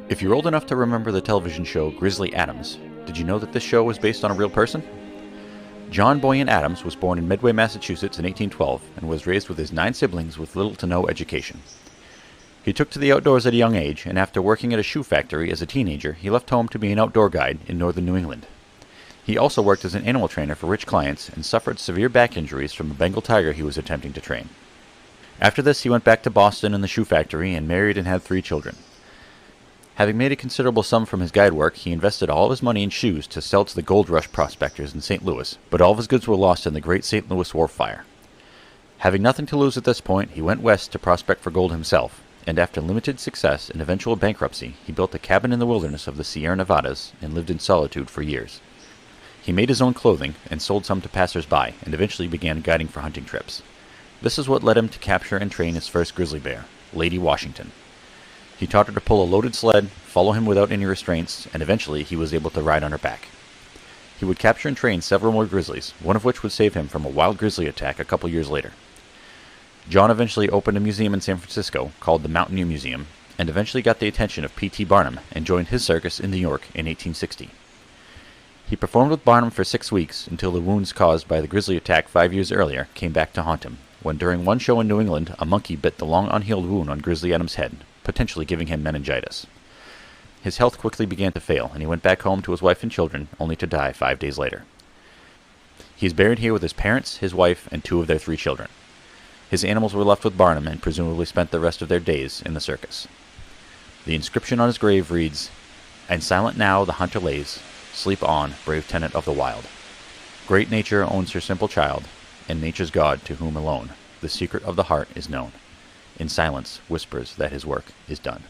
If you're old enough to remember the television show Grizzly Adams, did you know that this show was based on a real person? John Boyan Adams was born in Medway, Massachusetts in 1812 and was raised with his 9 siblings with little to no education. He took to the outdoors at a young age, and after working at a shoe factory as a teenager, he left home to be an outdoor guide in northern New England. He also worked as an animal trainer for rich clients and suffered severe back injuries from a Bengal tiger he was attempting to train. After this, he went back to Boston and the shoe factory and married and had 3 children. Having made a considerable sum from his guide work, he invested all of his money in shoes to sell to the gold rush prospectors in St. Louis, but all of his goods were lost in the Great St. Louis War fire. Having nothing to lose at this point, he went west to prospect for gold himself, and after limited success and eventual bankruptcy, he built a cabin in the wilderness of the Sierra Nevadas and lived in solitude for years. He made his own clothing and sold some to passers-by, and eventually began guiding for hunting trips. This is what led him to capture and train his first grizzly bear, Lady Washington. He taught her to pull a loaded sled, follow him without any restraints, and eventually he was able to ride on her back. He would capture and train several more grizzlies, one of which would save him from a wild grizzly attack a couple years later. John eventually opened a museum in San Francisco called the Mountaineer Museum, and eventually got the attention of P.T. Barnum and joined his circus in New York in 1860. He performed with Barnum for 6 weeks until the wounds caused by the grizzly attack 5 years earlier came back to haunt him, when during one show in New England a monkey bit the long unhealed wound on Grizzly Adams' head, potentially giving him meningitis. His health quickly began to fail, and he went back home to his wife and children, only to die 5 days later. He is buried here with his parents, his wife, and 2 of their 3 children. His animals were left with Barnum and presumably spent the rest of their days in the circus. The inscription on his grave reads, "And silent now the hunter lays, sleep on, brave tenant of the wild. Great nature owns her simple child, and nature's God to whom alone the secret of the heart is known. In silence whispers that his work is done."